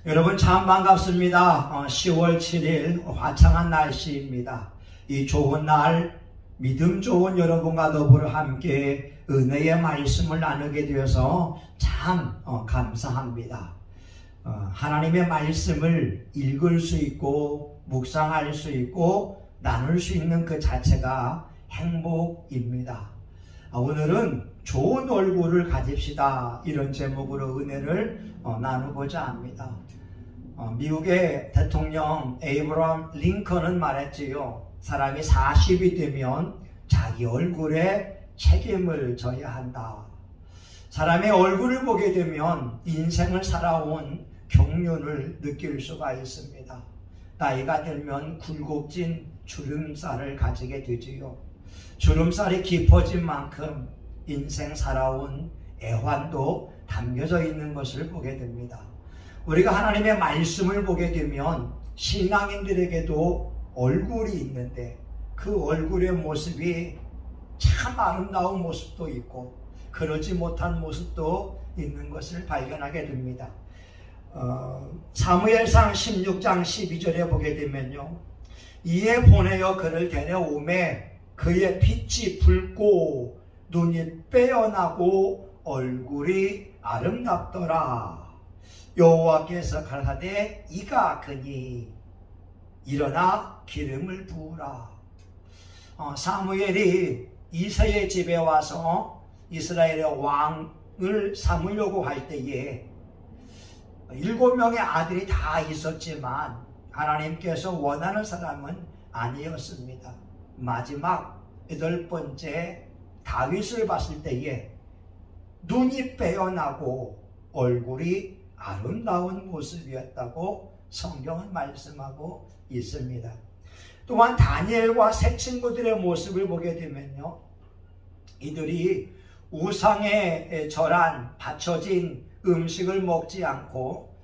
여러분 참 반갑습니다. 10월 7일 화창한 날씨입니다. 이 좋은 날 믿음 좋은 여러분과 더불어 함께 은혜의 말씀을 나누게 되어서 참 감사합니다. 하나님의 말씀을 읽을 수 있고 묵상할 수 있고 나눌 수 있는 그 자체가 행복입니다. 오늘은 좋은 얼굴을 가집시다, 이런 제목으로 은혜를 나누고자 합니다. 미국의 대통령 에이브러함 링컨은 말했지요. 사람이 40이 되면 자기 얼굴에 책임을 져야 한다. 사람의 얼굴을 보게 되면 인생을 살아온 경륜을 느낄 수가 있습니다. 나이가 들면 굴곡진 주름살을 가지게 되지요. 주름살이 깊어진 만큼 인생 살아온 애환도 담겨져 있는 것을 보게 됩니다. 우리가 하나님의 말씀을 보게 되면 신앙인들에게도 얼굴이 있는데 그 얼굴의 모습이 참 아름다운 모습도 있고 그러지 못한 모습도 있는 것을 발견하게 됩니다. 사무엘상 16장 12절에 보게 되면요, 이에 보내어 그를 데려오매 그의 빛이 붉고 눈이 빼어나고 얼굴이 아름답더라. 여호와께서 가라사대 이가 그니 일어나 기름을 부으라. 사무엘이 이새의 집에 와서 이스라엘의 왕을 삼으려고 할 때에 7명의 아들이 다 있었지만 하나님께서 원하는 사람은 아니었습니다. 마지막 8번째 다윗을 봤을 때에 눈이 빼어나고 얼굴이 아름다운 모습이었다고 성경은 말씀하고 있습니다. 또한 다니엘과 세 친구들의 모습을 보게 되면요, 이들이 우상에 절한 바쳐진 음식을 먹지 않고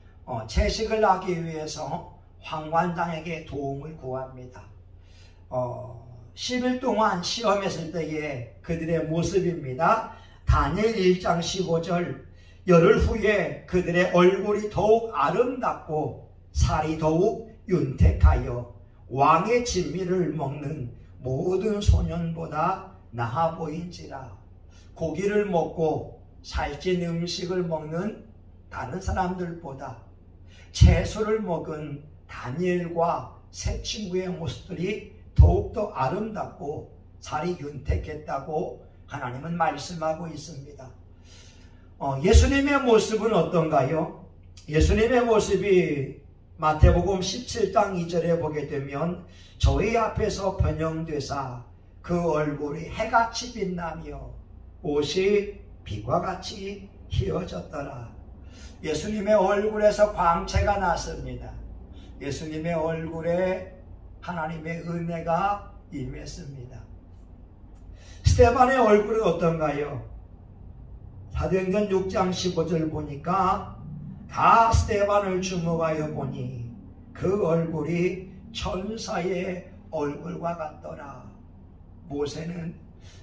채식을 하기 위해서 황관장에게 도움을 구합니다. 10일 동안 시험했을 때의 그들의 모습입니다. 다니엘 1장 15절, 열흘 후에 그들의 얼굴이 더욱 아름답고 살이 더욱 윤택하여 왕의 진미를 먹는 모든 소년보다 나아 보인지라. 고기를 먹고 살찐 음식을 먹는 다른 사람들보다 채소를 먹은 다니엘과 세 친구의 모습들이 더욱더 아름답고 살이 윤택했다고 하나님은 말씀하고 있습니다. 예수님의 모습은 어떤가요? 예수님의 모습이 마태복음 17장 2절에 보게 되면 저희 앞에서 변형되사 그 얼굴이 해같이 빛나며 옷이 빛과 같이 희어졌더라. 예수님의 얼굴에서 광채가 났습니다. 예수님의 얼굴에 하나님의 은혜가 임했습니다. 스데반의 얼굴은 어떤가요? 사도행전 6장 15절 보니까 다 스데반을 주목하여 보니 그 얼굴이 천사의 얼굴과 같더라. 모세는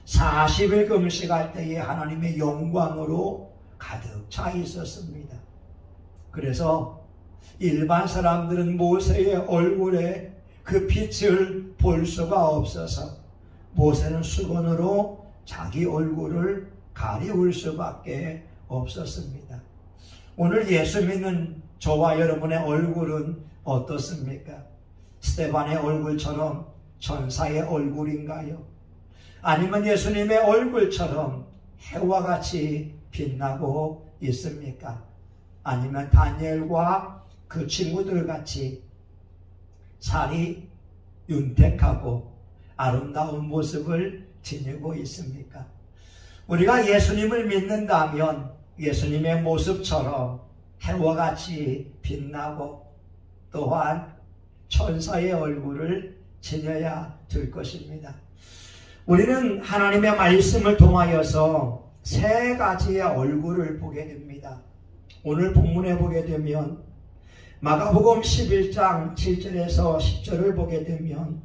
40일 금식할 때에 하나님의 영광으로 가득 차 있었습니다. 그래서 일반 사람들은 모세의 얼굴에 그 빛을 볼 수가 없어서 모세는 수건으로 자기 얼굴을 가리울 수밖에 없었습니다. 오늘 예수 믿는 저와 여러분의 얼굴은 어떻습니까? 스데반의 얼굴처럼 천사의 얼굴인가요? 아니면 예수님의 얼굴처럼 해와 같이 빛나고 있습니까? 아니면 다니엘과 그 친구들 같이 살이 윤택하고 아름다운 모습을 지니고 있습니까? 우리가 예수님을 믿는다면 예수님의 모습처럼 해와 같이 빛나고 또한 천사의 얼굴을 지녀야 될 것입니다. 우리는 하나님의 말씀을 통하여서 세 가지의 얼굴을 보게 됩니다. 오늘 본문에 보게 되면 마가복음 11장 7절에서 10절을 보게 되면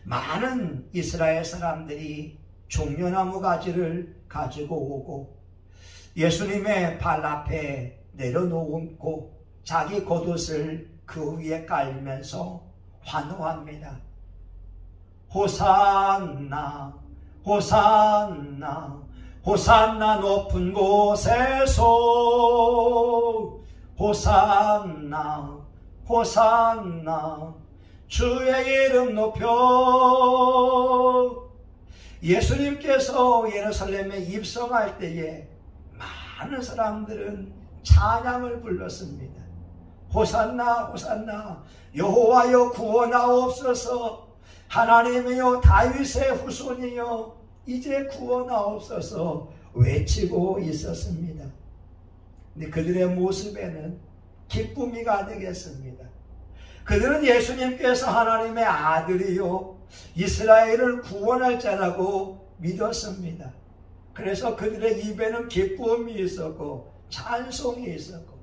많은 이스라엘 사람들이 종려나무 가지를 가지고 오고 예수님의 발 앞에 내려놓고 자기 겉옷을 그 위에 깔면서 환호합니다. 호산나 호산나 호산나 높은 곳에서 호산나 호산나 주의 이름 높여. 예수님께서 예루살렘에 입성할 때에 많은 사람들은 찬양을 불렀습니다. 호산나 호산나 여호와여 구원하옵소서. 하나님이여 다윗의 후손이여 이제 구원하옵소서 외치고 있었습니다. 근데 그들의 모습에는 기쁨이 가득했습니다. 그들은 예수님께서 하나님의 아들이요 이스라엘을 구원할 자라고 믿었습니다. 그래서 그들의 입에는 기쁨이 있었고 찬송이 있었고,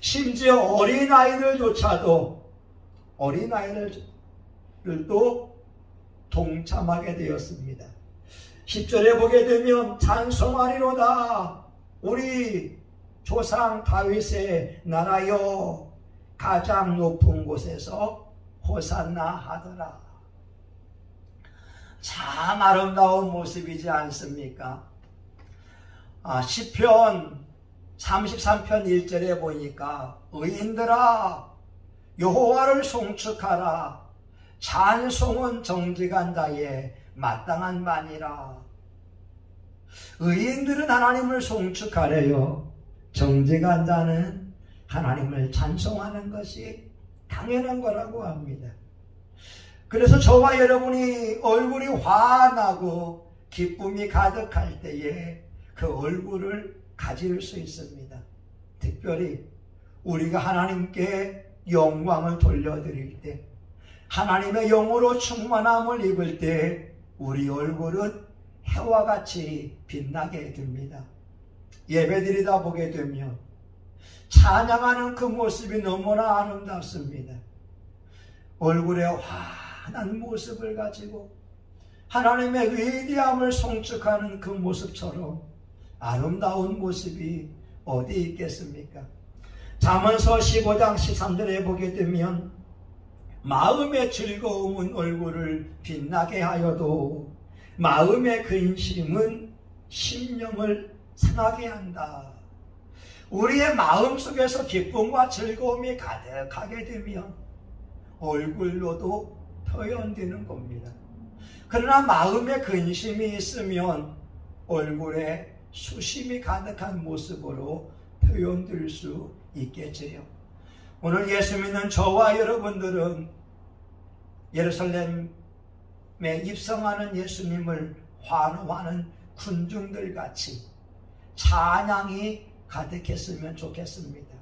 심지어 어린아이들조차도 어린아이들도 동참하게 되었습니다. 10절에 보게 되면 찬송하리로다 우리 조상 다윗의 나라여 가장 높은 곳에서 호산나 하더라. 참 아름다운 모습이지 않습니까? 시편 33편 1절에 보니까 의인들아 여호와를 송축하라. 찬송은 정직한 자의 마땅한 바니라. 의인들은 하나님을 송축하래요. 정직한 자는 하나님을 찬송하는 것이 당연한 거라고 합니다. 그래서 저와 여러분이 얼굴이 환하고 기쁨이 가득할 때에 그 얼굴을 가질 수 있습니다. 특별히 우리가 하나님께 영광을 돌려드릴 때, 하나님의 영으로 충만함을 입을 때 우리 얼굴은 해와 같이 빛나게 됩니다. 예배드리다 보게 되면 찬양하는 그 모습이 너무나 아름답습니다. 얼굴에 환한 모습을 가지고 하나님의 위대함을 송축하는 그 모습처럼 아름다운 모습이 어디 있겠습니까? 잠언서 15장 13절에 보게 되면 마음의 즐거움은 얼굴을 빛나게 하여도 마음의 근심은 심령을 상하게 한다. 우리의 마음 속에서 기쁨과 즐거움이 가득하게 되면 얼굴로도 표현되는 겁니다. 그러나 마음에 근심이 있으면 얼굴에 수심이 가득한 모습으로 표현될 수 있겠지요. 오늘 예수 믿는 저와 여러분들은 예루살렘에 입성하는 예수님을 환호하는 군중들 같이 찬양이 가득했으면 좋겠습니다.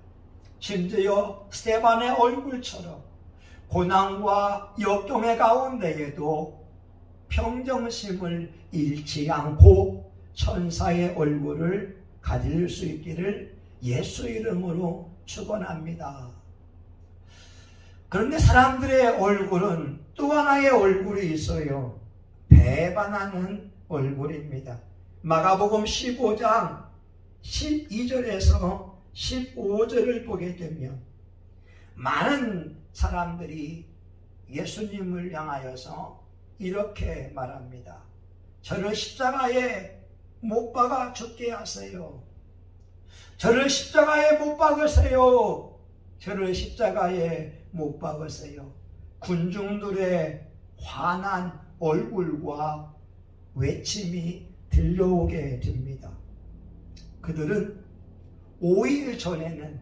심지어 스데반의 얼굴처럼 고난과 역경의 가운데에도 평정심을 잃지 않고 천사의 얼굴을 가질 수 있기를 예수 이름으로 축원합니다. 그런데 사람들의 얼굴은 또 하나의 얼굴이 있어요. 배반하는 얼굴입니다. 마가복음 15장 12절에서 15절을 보게 되면 많은 사람들이 예수님을 향하여서 이렇게 말합니다. 저를 십자가에 못 박아 죽게 하세요. 저를 십자가에 못 박으세요. 저를 십자가에 못 박으세요. 군중들의 환한 얼굴과 외침이 들려오게 됩니다. 그들은 5일 전에는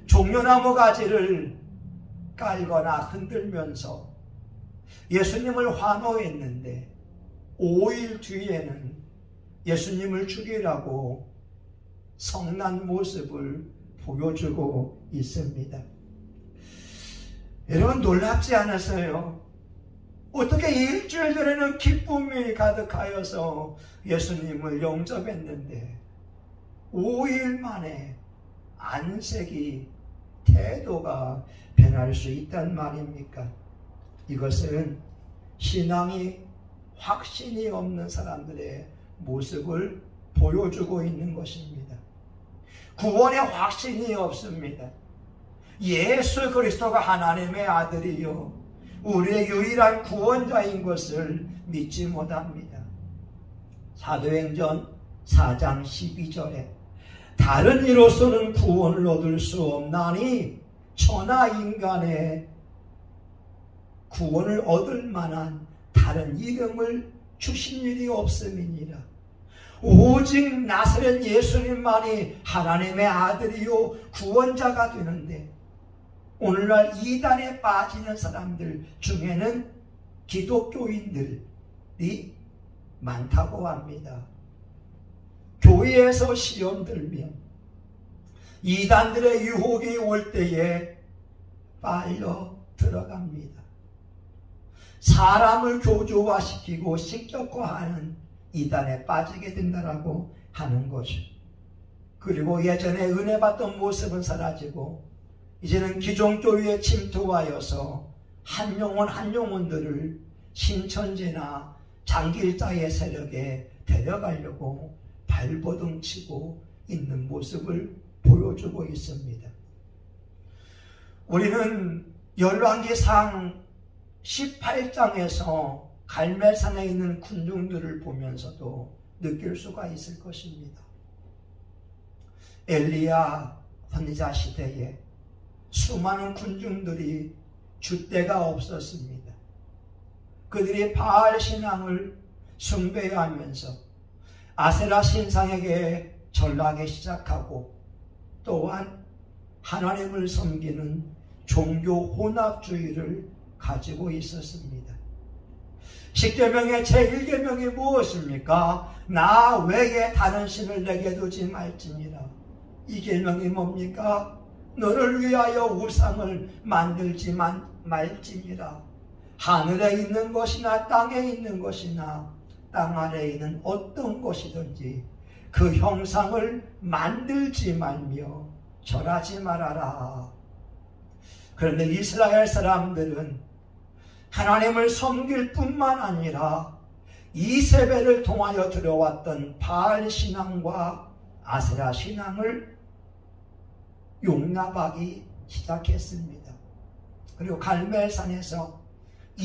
종려나무 가지를 깔거나 흔들면서 예수님을 환호했는데 5일 뒤에는 예수님을 죽이라고 성난 모습을 보여주고 있습니다. 여러분 놀랍지 않았어요? 어떻게 일주일 전에는 기쁨이 가득하여서 예수님을 영접했는데 5일 만에 안색이 태도가 변할 수 있단 말입니까? 이것은 신앙이 확신이 없는 사람들의 모습을 보여주고 있는 것입니다. 구원에 확신이 없습니다. 예수 그리스도가 하나님의 아들이요 우리의 유일한 구원자인 것을 믿지 못합니다. 사도행전 4장 12절에 다른 이로서는 구원을 얻을 수 없나니 천하 인간의 구원을 얻을 만한 다른 이름을 주신 일이 없음이니라. 오직 나사렛 예수님만이 하나님의 아들이요 구원자가 되는데 오늘날 이단에 빠지는 사람들 중에는 기독교인들이 많다고 합니다. 교회에서 시험 들면 이단들의 유혹이 올 때에 빨려 들어갑니다. 사람을 교조화시키고 식격화하는 이단에 빠지게 된다라고 하는 거죠. 그리고 예전에 은혜 받던 모습은 사라지고 이제는 기존교회에 침투하여서 한 영혼들을 신천지나 장길자의 세력에 데려가려고 발버둥치고 있는 모습을 보여주고 있습니다. 우리는 열왕기상 18장에서 갈멜산에 있는 군중들을 보면서도 느낄 수가 있을 것입니다. 엘리야 선지자 시대에 수많은 군중들이 줏대가 없었습니다. 그들이 바알 신앙을 숭배하면서 아세라 신상에게 전락하기 시작하고 또한 하나님을 섬기는 종교 혼합주의를 가지고 있었습니다. 10계명의 제1계명이 무엇입니까? 나 외에 다른 신을 내게 두지 말지니라. 이 계명이 뭡니까? 너를 위하여 우상을 만들지 말지니라. 하늘에 있는 것이나 땅에 있는 것이나 땅 아래에 있는 어떤 것이든지 그 형상을 만들지 말며 절하지 말아라. 그런데 이스라엘 사람들은 하나님을 섬길 뿐만 아니라 이세벨을 통하여 들어왔던 바알 신앙과 아세라 신앙을 용납하기 시작했습니다. 그리고 갈멜산에서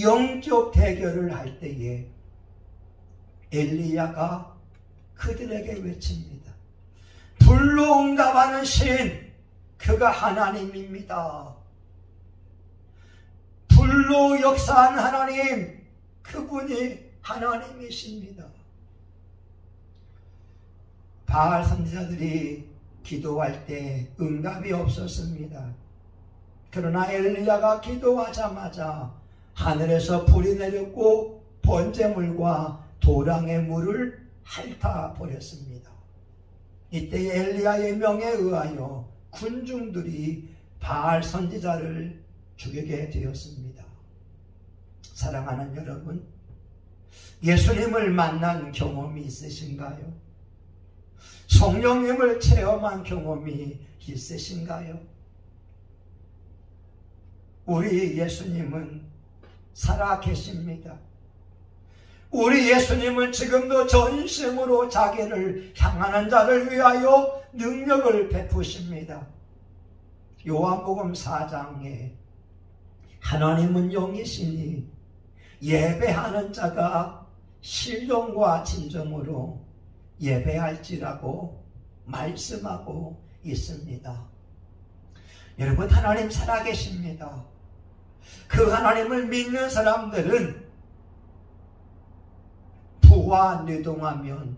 영적 대결을 할 때에 엘리야가 그들에게 외칩니다. 불로 응답하는 신, 그가 하나님입니다. 불로 역사한 하나님, 그분이 하나님이십니다. 바알 선지자들이 기도할 때 응답이 없었습니다. 그러나 엘리야가 기도하자마자 하늘에서 불이 내렸고 번제물과 도랑의 물을 핥아버렸습니다. 이때 엘리야의 명에 의하여 군중들이 바알 선지자를 죽이게 되었습니다. 사랑하는 여러분, 예수님을 만난 경험이 있으신가요? 성령님을 체험한 경험이 있으신가요? 우리 예수님은 살아 계십니다. 우리 예수님은 지금도 전심으로 자기를 향하는 자를 위하여 능력을 베푸십니다. 요한복음 4장에 하나님은 영이시니 예배하는 자가 신령과 진정으로 예배할지라고 말씀하고 있습니다. 여러분, 하나님 살아계십니다. 그 하나님을 믿는 사람들은 부와 내동하면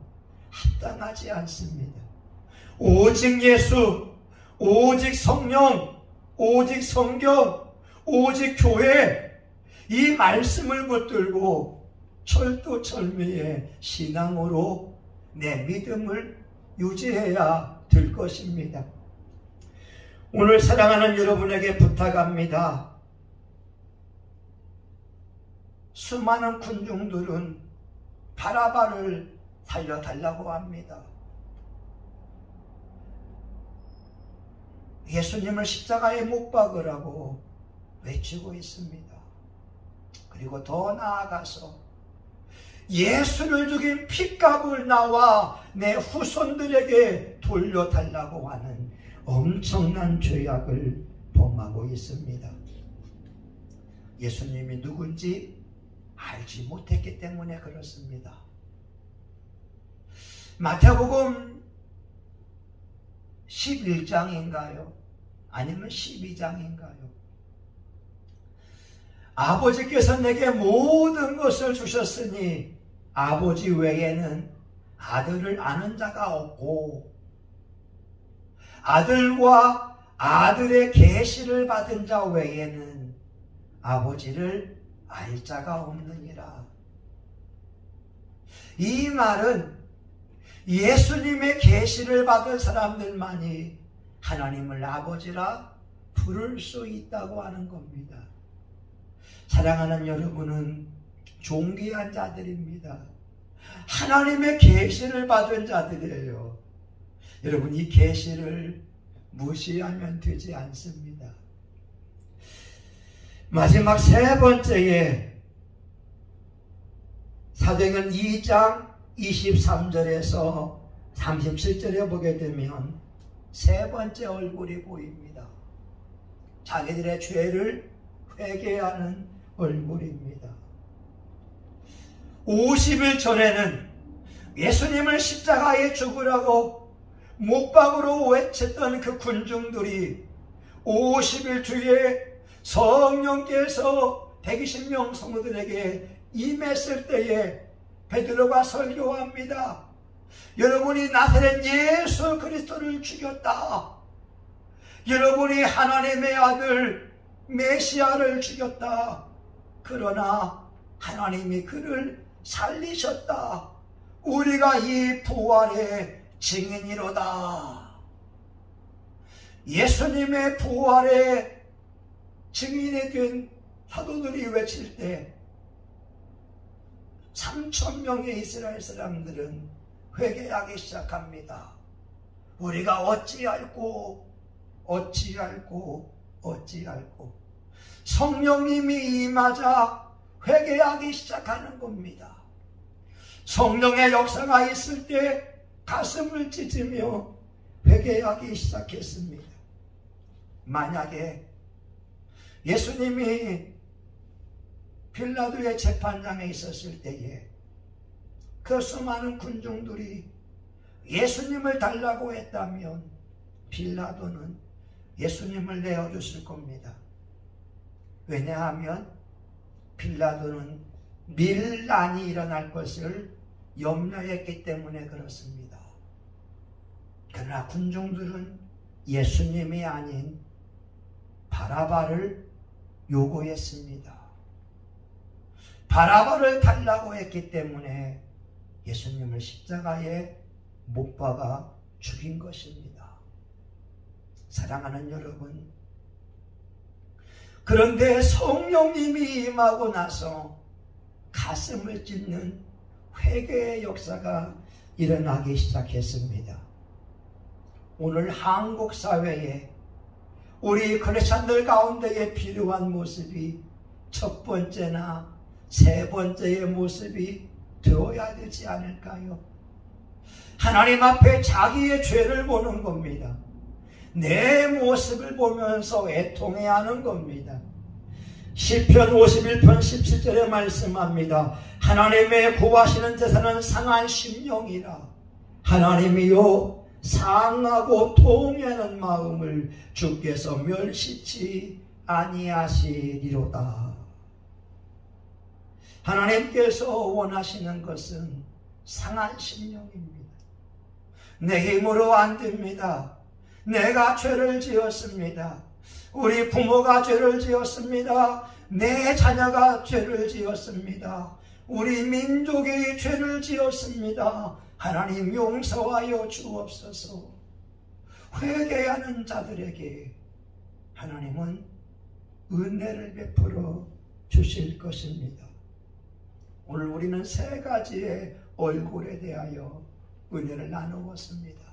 합당하지 않습니다. 오직 예수, 오직 성령, 오직 성경, 오직 교회, 이 말씀을 붙들고 철두철미의 신앙으로 내 믿음을 유지해야 될 것입니다. 오늘 사랑하는 여러분에게 부탁합니다. 수많은 군중들은 바라바를 살려달라고 합니다. 예수님을 십자가에 못 박으라고 외치고 있습니다. 그리고 더 나아가서 예수를 죽인 핏값을 나와 내 후손들에게 돌려달라고 하는 엄청난 죄악을 범하고 있습니다. 예수님이 누군지 알지 못했기 때문에 그렇습니다. 마태복음 11장인가요? 아니면 12장인가요? 아버지께서 내게 모든 것을 주셨으니 아버지 외에는 아들을 아는 자가 없고 아들과 아들의 계시를 받은 자 외에는 아버지를 알 자가 없느니라. 이 말은 예수님의 계시를 받은 사람들만이 하나님을 아버지라 부를 수 있다고 하는 겁니다. 사랑하는 여러분은 존귀한 자들입니다. 하나님의 계시를 받은 자들이에요. 여러분, 이 계시를 무시하면 되지 않습니다. 마지막 세 번째에 사도행전 2장 23절에서 37절에 보게 되면 세 번째 얼굴이 보입니다. 자기들의 죄를 회개하는 얼굴입니다. 50일 전에는 예수님을 십자가에 죽으라고 목박으로 외쳤던 그 군중들이 50일 뒤에 성령께서 120명 성도들에게 임했을 때에 베드로가 설교합니다. 여러분이 나사렛 예수 그리스도를 죽였다. 여러분이 하나님의 아들 메시아를 죽였다. 그러나 하나님이 그를 살리셨다. 우리가 이 부활의 증인이로다. 예수님의 부활의 증인이 된 사도들이 외칠 때 3,000명의 이스라엘 사람들은 회개하기 시작합니다. 우리가 어찌 알고 성령님이 임하자 회개하기 시작하는 겁니다. 성령의 역사가 있을 때 가슴을 찢으며 회개하기 시작했습니다. 만약에 예수님이 빌라도의 재판장에 있었을 때에 그 수많은 군중들이 예수님을 달라고 했다면 빌라도는 예수님을 내어줬을 겁니다. 왜냐하면 빌라도는 밀란이 일어날 것을 염려했기 때문에 그렇습니다. 그러나 군중들은 예수님이 아닌 바라바를 요구했습니다. 바라바를 달라고 했기 때문에 예수님을 십자가에 못 박아 죽인 것입니다. 사랑하는 여러분, 그런데 성령님이 임하고 나서 가슴을 찢는 회개의 역사가 일어나기 시작했습니다. 오늘 한국 사회에 우리 크리스천들 가운데에 필요한 모습이 첫 번째나 세 번째의 모습이 되어야 되지 않을까요? 하나님 앞에 자기의 죄를 보는 겁니다. 내 모습을 보면서 애통해야 하는 겁니다. 시편 51편 17절에 말씀합니다. 하나님의 구하시는 제사는 상한 심령이라. 하나님이요 상하고 통회하는 마음을 주께서 멸시치 아니하시리로다. 하나님께서 원하시는 것은 상한 심령입니다. 내 힘으로 안 됩니다. 내가 죄를 지었습니다. 우리 부모가 죄를 지었습니다. 내 자녀가 죄를 지었습니다. 우리 민족이 죄를 지었습니다. 하나님 용서하여 주옵소서. 회개하는 자들에게 하나님은 은혜를 베풀어 주실 것입니다. 오늘 우리는 세 가지의 얼굴에 대하여 은혜를 나누었습니다.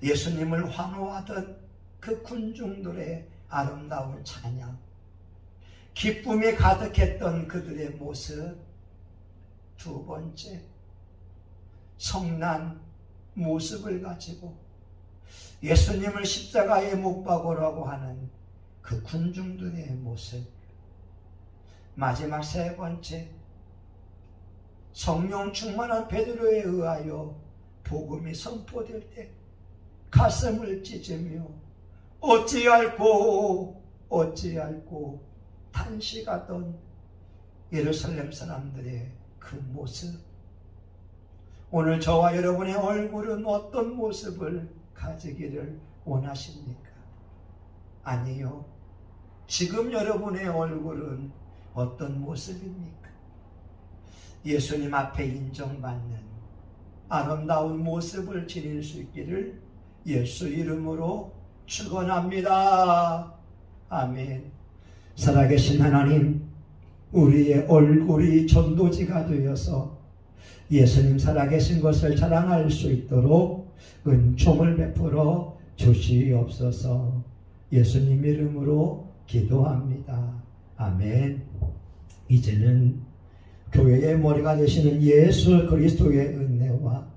예수님을 환호하던 그 군중들의 아름다운 찬양, 기쁨이 가득했던 그들의 모습. 두 번째, 성난 모습을 가지고 예수님을 십자가에 못 박으라고 하는 그 군중들의 모습. 마지막 세 번째, 성령 충만한 베드로에 의하여 복음이 선포될 때 가슴을 찢으며 어찌할꼬 탄식하던 예루살렘 사람들의 그 모습. 오늘 저와 여러분의 얼굴은 어떤 모습을 가지기를 원하십니까? 아니요. 지금 여러분의 얼굴은 어떤 모습입니까? 예수님 앞에 인정받는 아름다운 모습을 지닐 수 있기를 예수 이름으로 축원합니다. 아멘. 살아계신 하나님, 우리의 얼굴이 전도지가 되어서 예수님 살아계신 것을 자랑할 수 있도록 은총을 베풀어 주시옵소서. 예수님 이름으로 기도합니다. 아멘. 이제는 교회의 머리가 되시는 예수 그리스도의 은혜와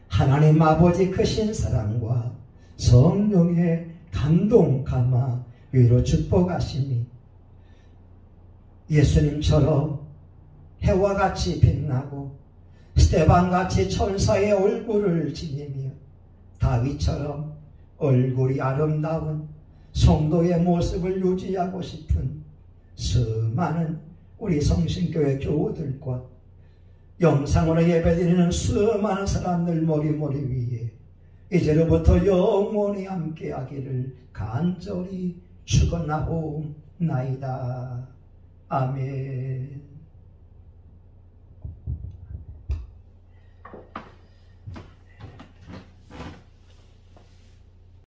하나님 아버지 크신 사랑과 성령의 감동 감화 위로 축복하시니 예수님처럼 해와 같이 빛나고 스데반같이 천사의 얼굴을 지니며 다윗처럼 얼굴이 아름다운 성도의 모습을 유지하고 싶은 수많은 우리 성신교회 교우들과 영상으로 예배드리는 수많은 사람들 머리 위에 이제로부터 영원히 함께하기를 간절히 축원하옵나이다. 아멘.